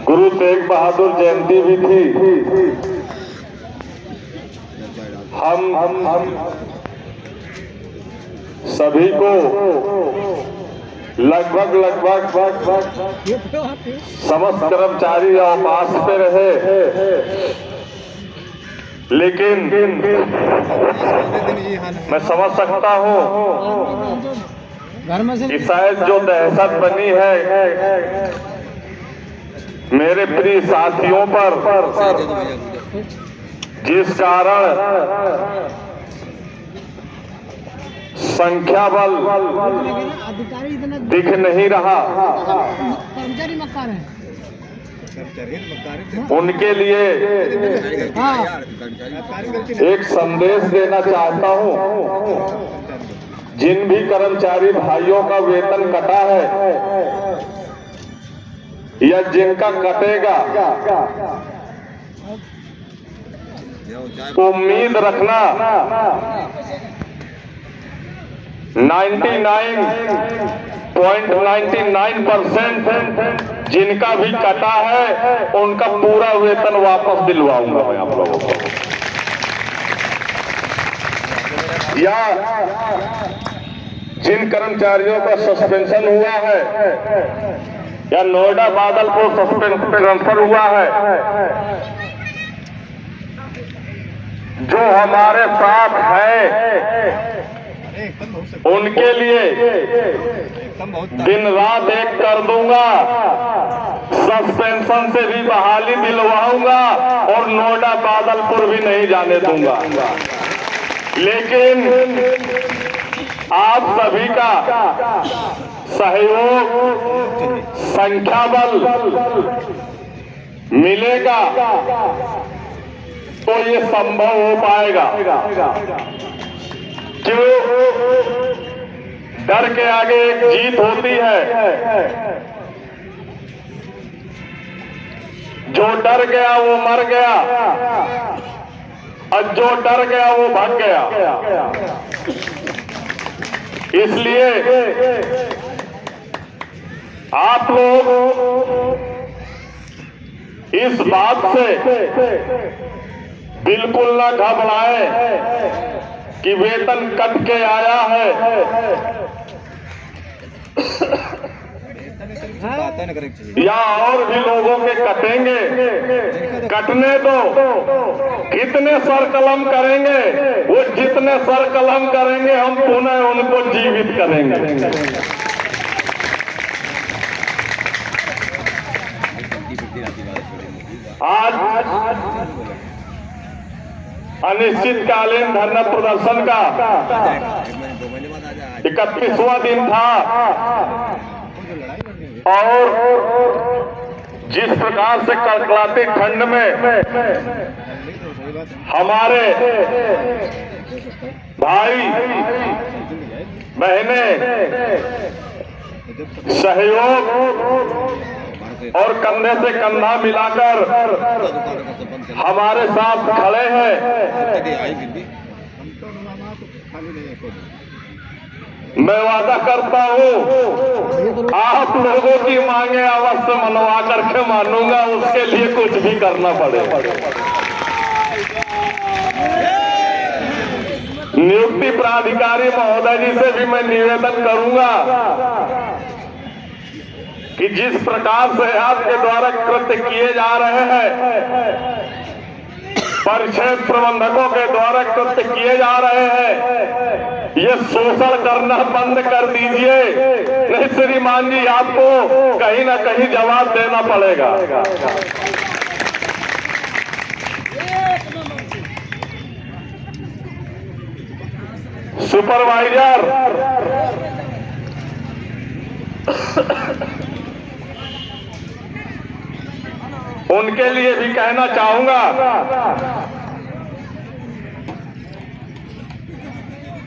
गुरु तेग बहादुर जयंती भी थी। हम सभी को लगभग समस्त कर्मचारी अवकाश पे रहे, लेकिन मैं समझ सकता हूँ कि शायद जो दहशत बनी है मेरे प्रिय साथियों पर, जिस कारण संख्या बल दिख नहीं रहा, उनके लिए एक संदेश देना चाहता हूं। जिन भी कर्मचारी भाइयों का वेतन कटा है या जिनका कटेगा, उम्मीद रखना 99.99% जिनका भी कटा है उनका पूरा वेतन वापस दिलवाऊंगा मैं आप लोगों को। या जिन कर्मचारियों का सस्पेंशन हुआ है या नोएडा बादल को सस्पेंशन हुआ है, जो हमारे साथ है उनके लिए दिन रात एक कर दूंगा, सस्पेंशन से भी बहाली दिलवाऊंगा और नोएडा बादलपुर भी नहीं जाने दूंगा। लेकिन आप सभी का सहयोग, संख्या बल मिलेगा तो ये संभव हो पाएगा। क्यों? डर के आगे एक जीत होती है। जो डर गया वो मर गया और जो डर गया वो भाग गया। इसलिए आप लोग इस बात से बिल्कुल ना घबराएं कि वेतन कट के आया है। या और भी लोगों के कटेंगे, कटने दो। कितने सर कलम करेंगे, वो जितने सर कलम करेंगे हम पुनः उनको जीवित करेंगे। आज अनिश्चितकालीन धरना प्रदर्शन का 31वां दिन था और जिस प्रकार से कड़कड़ाती ठंड में हमारे भाई बहनें सहयोग और कंधे से कंधा मिलाकर हमारे साथ खड़े हैं, मैं वादा करता हूं आप लोगों की मांगे अवश्य मनवा करके मानूंगा, उसके लिए कुछ भी करना पड़ेगा। नियुक्ति प्राधिकारी महोदय जी से भी मैं निवेदन करूंगा कि जिस प्रकार से आपके द्वारा कृत्य किए जा रहे हैं, परिक्षेत्र प्रबंधकों के द्वारा कृत्य किए जा रहे हैं, ये शोषण करना बंद कर दीजिए, नहीं श्रीमान जी आपको कहीं ना कहीं जवाब देना पड़ेगा। सुपरवाइजर उनके लिए भी कहना चाहूंगा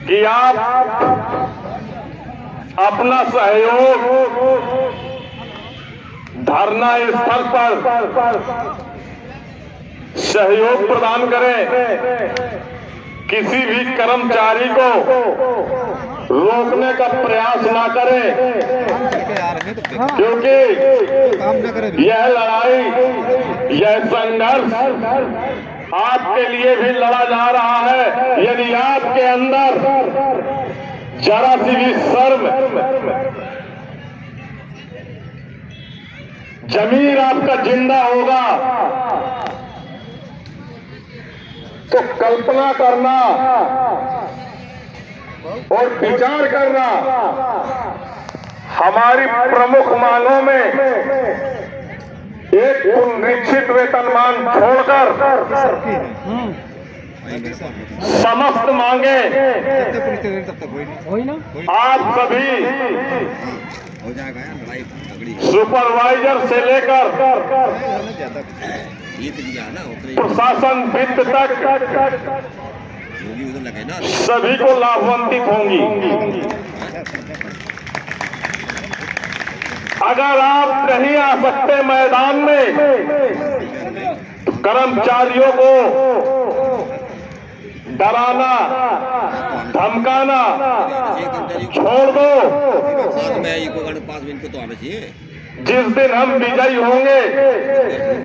कि आप अपना सहयोग धरना स्थल पर सहयोग प्रदान करें। किसी भी कर्मचारी को रोकने का प्रयास ना करें, क्योंकि यह लड़ाई, यह संघर्ष आपके लिए भी लड़ा जा रहा है। यदि आपके अंदर जरा सी भी शर्म, जमीर आपका जिंदा होगा तो कल्पना करना और विचार करना, हमारी प्रमुख मांगों में एक निश्चित वेतनमान छोड़कर समस्त मांगे आप सभी सुपरवाइजर से लेकर प्रशासन वित्त तक सभी को लाभान्वित होंगी। अगर आप नहीं आ सकते मैदान में तो कर्मचारियों को डराना, धमकाना छोड़ दो। जिस दिन हम विजयी होंगे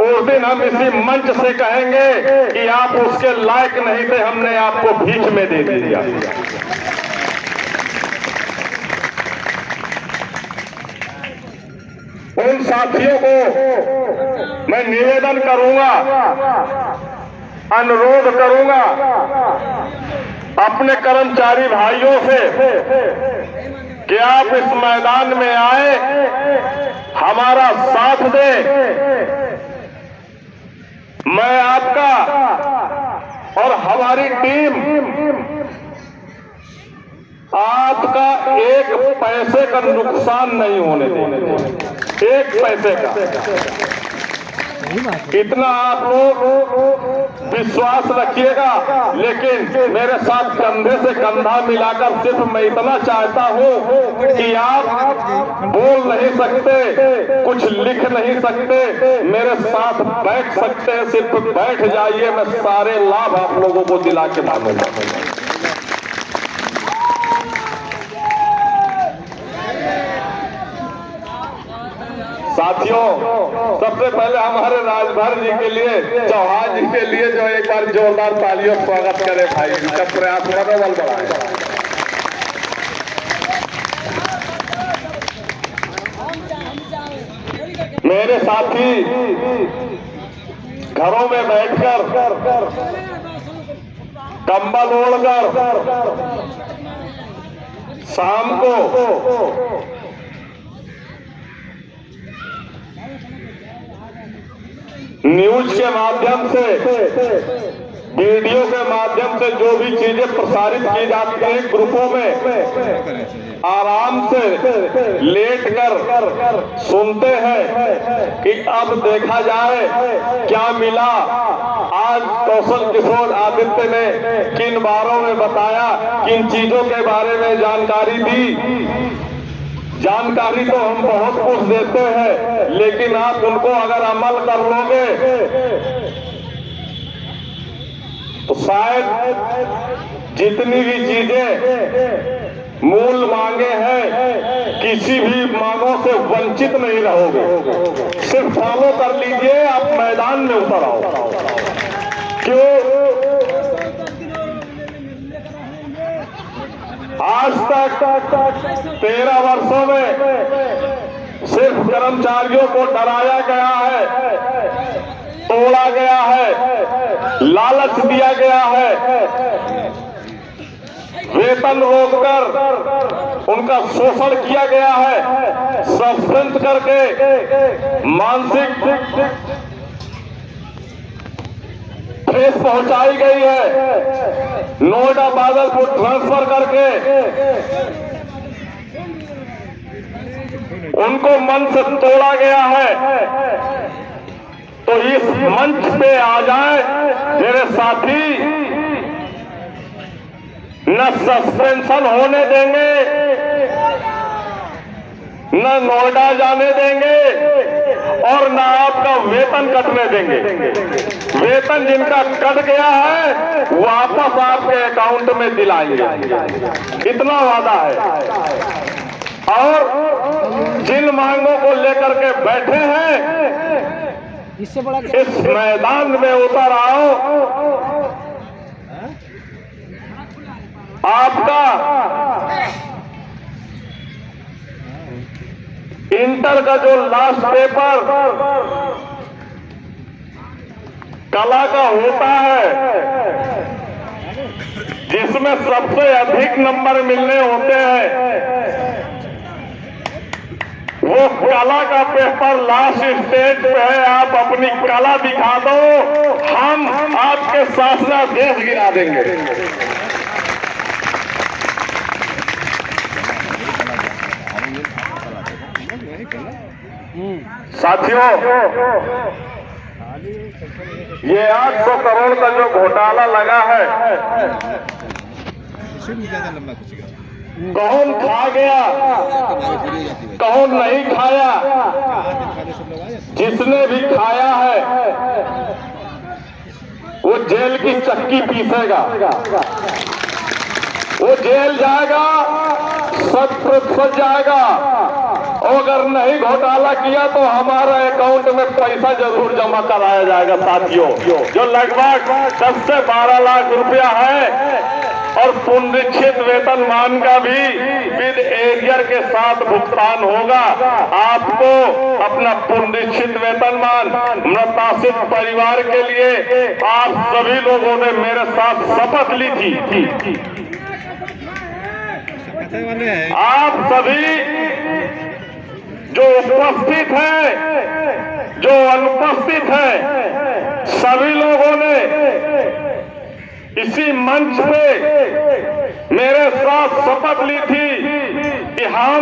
उस दिन हम इसी मंच से कहेंगे कि आप उसके लायक नहीं थे, हमने आपको भीख में दे दिया। उन साथियों को मैं निवेदन करूंगा, अनुरोध करूंगा अपने कर्मचारी भाइयों से कि आप इस मैदान में आए, हमारा साथ दें। मैं आपका और हमारी टीम आपका एक पैसे का नुकसान नहीं होने देंगे, एक पैसे का। इतना आप लोग विश्वास रखिएगा। लेकिन मेरे साथ कंधे से कंधा मिलाकर सिर्फ मैं इतना चाहता हूं कि आप बोल नहीं सकते, कुछ लिख नहीं सकते, मेरे साथ बैठ सकते हैं, सिर्फ बैठ जाइए, मैं सारे लाभ आप लोगों को दिला के मांगूंगा। साथियों, सबसे पहले हमारे राजभर जी के लिए, चौहान जी के लिए जो एक बार जोरदार तालियों स्वागत करें भाई, इनका प्रयास मनोबल बढ़ाए। मेरे साथी घरों में बैठकर कंबल ओढ़कर शाम को न्यूज के माध्यम से, वीडियो के माध्यम से जो भी चीजें प्रसारित की जाती हैं ग्रुपों में, आराम से लेटकर सुनते हैं कि अब देखा जाए क्या मिला। आज कौशल किशोर आदित्य ने किन बारों में बताया, किन चीजों के बारे में जानकारी दी। जानकारी तो हम बहुत कुछ देते हैं, लेकिन आप उनको अगर अमल कर लोगे तो शायद जितनी भी चीजें मूल मांगे हैं, किसी भी मांगों से वंचित नहीं रहोगे। सिर्फ फॉलो कर लीजिए, आप मैदान में उतर आओ। क्यों? आज तक 13 वर्षों में सिर्फ कर्मचारियों को डराया गया है, तोड़ा गया है, लालच दिया गया है, वेतन रोककर उनका शोषण किया गया है, सस्पेंड करके मानसिक ठेस पहुंचाई गई है, नोएडा बादलपुर ट्रांसफर करके उनको मन से तोड़ा गया है। तो इस मंच पे आ जाए मेरे साथी, न सस्पेंशन होने देंगे, न नोएडा जाने देंगे और न आपका वेतन कटने देंगे। वेतन जिनका कट गया है वापस आपके अकाउंट में दिलाएंगे, इतना वादा है। और जिन मांगों को लेकर के बैठे हैं इससे बड़ा इस मैदान में उतर आओ। आपका इंटर का जो लास्ट पेपर कला का होता है, जिसमें सबसे अधिक नंबर मिलने होते हैं, वो कला का पेपर लास्ट स्टेज पे है। आप अपनी कला दिखा दो, हम आपके शासनाधीश गिरा देंगे। साथियों, ये 800 करोड़ का जो घोटाला लगा है, कौन खा गया कौन नहीं खाया, जिसने भी खाया है वो जेल की चक्की पीसेगा, वो जेल जाएगा, 100% जाएगा। और अगर नहीं घोटाला किया तो हमारा अकाउंट में पैसा जरूर जमा कराया जाएगा। साथियों, जो लगभग 10 से 12 लाख रुपया है और पुनरीक्षित वेतनमान का भी विद एरियर के साथ भुगतान होगा। आपको अपना पुनरीक्षित वेतनमान मृताश्रित परिवार के लिए आप सभी लोगों ने मेरे साथ शपथ ली थी। आप सभी जो उपस्थित है, जो अनुपस्थित है, सभी लोगों ने इसी मंच पे मेरे साथ शपथ ली थी कि हम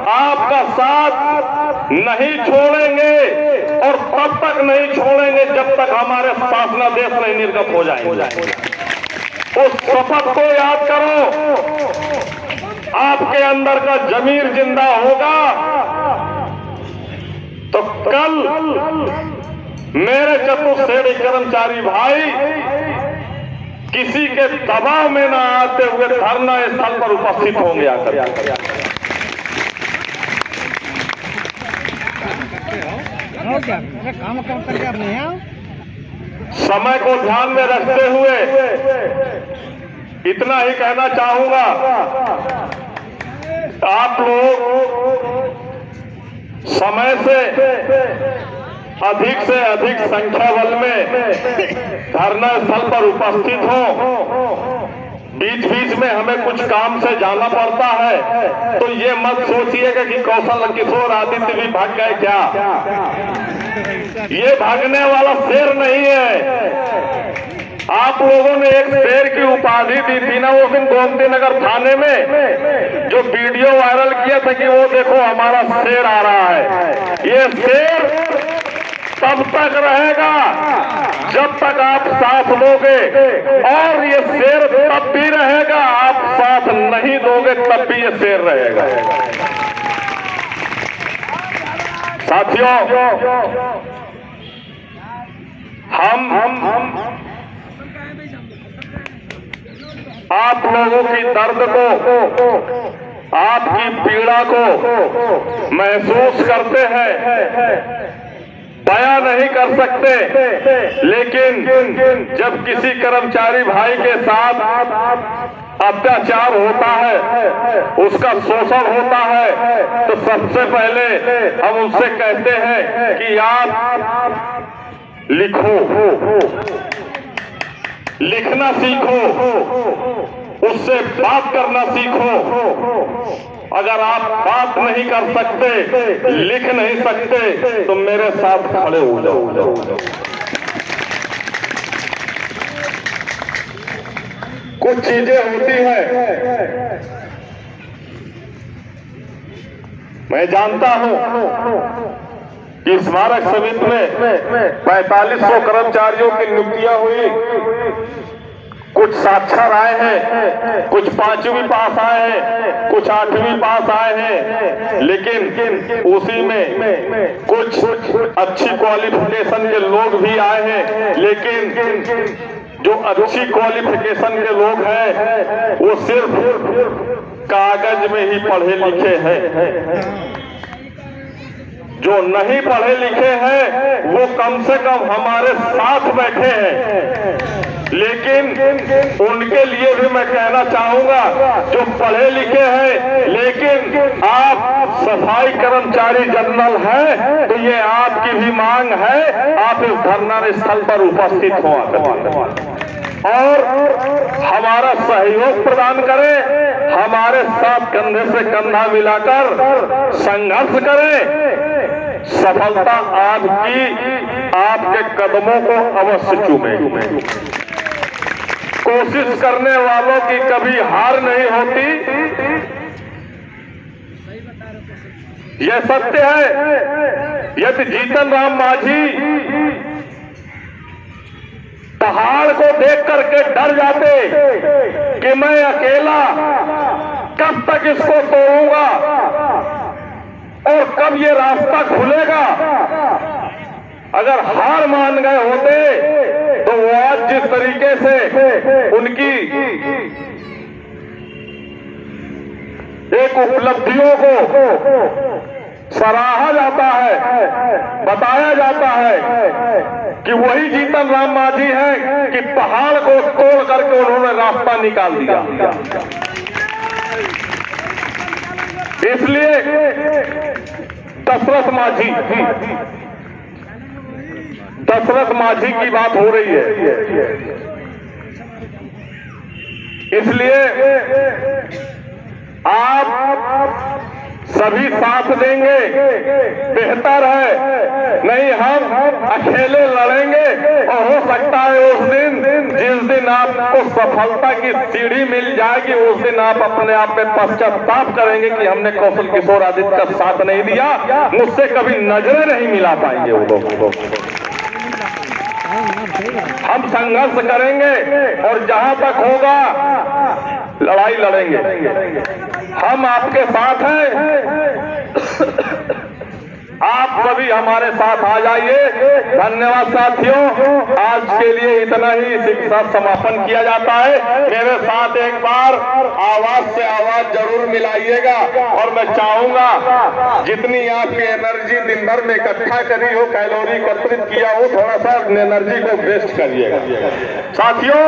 आपका साथ नहीं छोड़ेंगे और तब तक नहीं छोड़ेंगे जब तक हमारे शासनादेश नहीं निर्गत हो जाएंगे। उस शपथ को याद करो, आपके अंदर का जमीर जिंदा होगा तो कल मेरे चतुर्श्रेणी कर्मचारी भाई किसी के दबाव में न आते हुए धरना स्थल पर उपस्थित होंगे आकर। काम करके आप नहीं आओ। समय को ध्यान में रखते हुए इतना ही कहना चाहूंगा, आप लोग समय से अधिक संख्या बल में धरना स्थल पर उपस्थित हो। बीच बीच में हमें कुछ काम से जाना पड़ता है तो ये मत सोचिएगा कि कौशल किशोर आदित्य भी भाग गए क्या। ये भागने वाला शेर नहीं है। आप लोगों ने एक शेर की उपाधि दी थी ना उस दिन गोमती नगर थाने में, जो वीडियो वायरल किया था कि वो देखो हमारा शेर आ रहा है। ये शेर तब तक रहेगा जब तक आप साथ दोगे, और ये शेर तब भी रहेगा आप साथ नहीं दोगे तब भी ये शेर रहेगा। साथियों, हम आप लोगों की दर्द को, आपकी पीड़ा को महसूस करते हैं, बयां नहीं कर सकते, लेकिन जब किसी कर्मचारी भाई के साथ अत्याचार होता है, उसका शोषण होता है, तो सबसे पहले हम उनसे कहते हैं कि आप लिखो, लिखना सीखो, उससे बात करना सीखो। अगर आप बात नहीं कर सकते, लिख नहीं सकते, तो मेरे साथ खड़े हो जाओ। कुछ चीजें होती हैं, मैं जानता हूं कि स्मारक समिति में 4500 कर्मचारियों की नियुक्तियां हुई। कुछ साक्षर आए हैं, कुछ 5वीं पास आए हैं, कुछ 8वीं पास आए हैं, लेकिन उसी में कुछ अच्छी क्वालिफिकेशन के लोग भी आए हैं, लेकिन जो अच्छी क्वालिफिकेशन के लोग हैं वो सिर्फ कागज में ही पढ़े लिखे हैं। जो नहीं पढ़े लिखे हैं वो कम से कम हमारे साथ बैठे हैं। लेकिन उनके लिए भी मैं कहना चाहूंगा, जो पढ़े लिखे हैं लेकिन आप सफाई कर्मचारी जनरल हैं, तो ये आपकी भी मांग है, आप इस धरना स्थल पर उपस्थित हो और हमारा सहयोग प्रदान करें, हमारे साथ कंधे से कंधा मिलाकर संघर्ष करें। सफलता आपकी, आपके कदमों को अवश्य चूमे। कोशिश करने वालों की कभी हार नहीं होती, यह सत्य है। यदि जीतन राम मांझी पहाड़ को देख करके डर जाते कि मैं अकेला कब तक इसको तोड़ूंगा और कब ये रास्ता खुलेगा, अगर हार मान गए होते तो वो आज जिस तरीके से उनकी एक उपलब्धियों को सराहा जाता है, बताया जाता है कि वही जीतन राम मांझी हैं कि पहाड़ को तोड़ करके उन्होंने रास्ता निकाल दिया। इसलिए दशरथ मांझी की बात हो रही है, इसलिए आप सभी साथ देंगे बेहतर है, नहीं हम अकेले लड़ेंगे और हो सकता है उस दिन जिस दिन आपको सफलता की सीढ़ी मिल जाएगी उस दिन आप अपने आप में पश्चाताप करेंगे कि हमने कौशल किशोर आदित्य का साथ नहीं दिया, मुझसे कभी नजरें नहीं मिला पाएंगे वो लोग। हम संघर्ष करेंगे और जहां तक होगा लड़ाई लड़ेंगे, हम आपके साथ हैं। आप सभी हमारे साथ आ जाइए। धन्यवाद साथियों, आज के लिए इतना ही शिक्षा समापन किया जाता है। मेरे साथ एक बार आवाज से आवाज जरूर मिलाइएगा और मैं चाहूंगा जितनी आपकी एनर्जी दिन भर में इकट्ठा करी हो, कैलोरी एकत्रित किया हो, थोड़ा सा एनर्जी को वेस्ट करिएगा। साथियों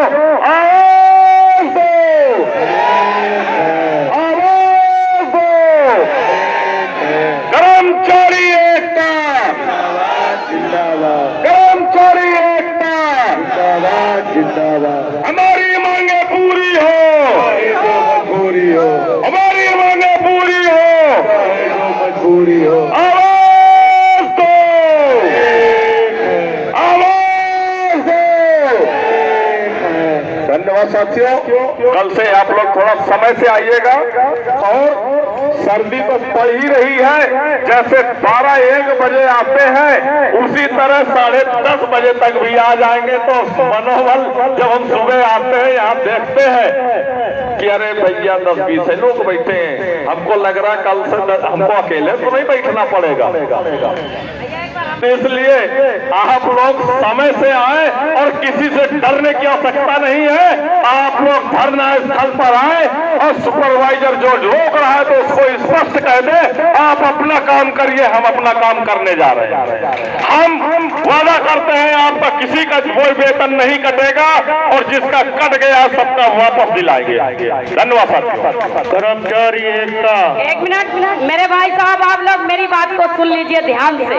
आवाज दो, कर्मचारी एकता, कर्मचारी एकता जिंदाबाद। हमारी मांगे पूरी हो, हमारी मांगे पूरी हो, आवाज दो, आवाज दो। धन्यवाद साथियों, कल से आप लोग थोड़ा समय से आइएगा और सर्दी तो पड़ ही रही है, जैसे 12-1 बजे आते हैं उसी तरह 10:30 बजे तक भी आ जाएंगे। तो मनोबल जब हम सुबह आते हैं यहाँ देखते हैं कि अरे भैया 10-20 लोग बैठे हैं, हमको लग रहा है कल से हमको अकेले तो नहीं बैठना पड़ेगा। इसलिए आप लोग समय से आए और किसी से डरने की आवश्यकता नहीं है। आप लोग धरना स्थल पर आए और सुपरवाइजर जो रोक रहा है तो उसको स्पष्ट कह दे आप अपना काम करिए, हम अपना काम करने जा रहे हैं। हम वादा करते हैं आपका किसी का कोई वेतन नहीं कटेगा और जिसका कट गया सबका वापस दिलाएंगे। धन्यवाद साथियों। कर्मचारी एकता। एक मिनट मेरे भाई साहब, आप लोग मेरी बात को सुन लीजिए ध्यान से।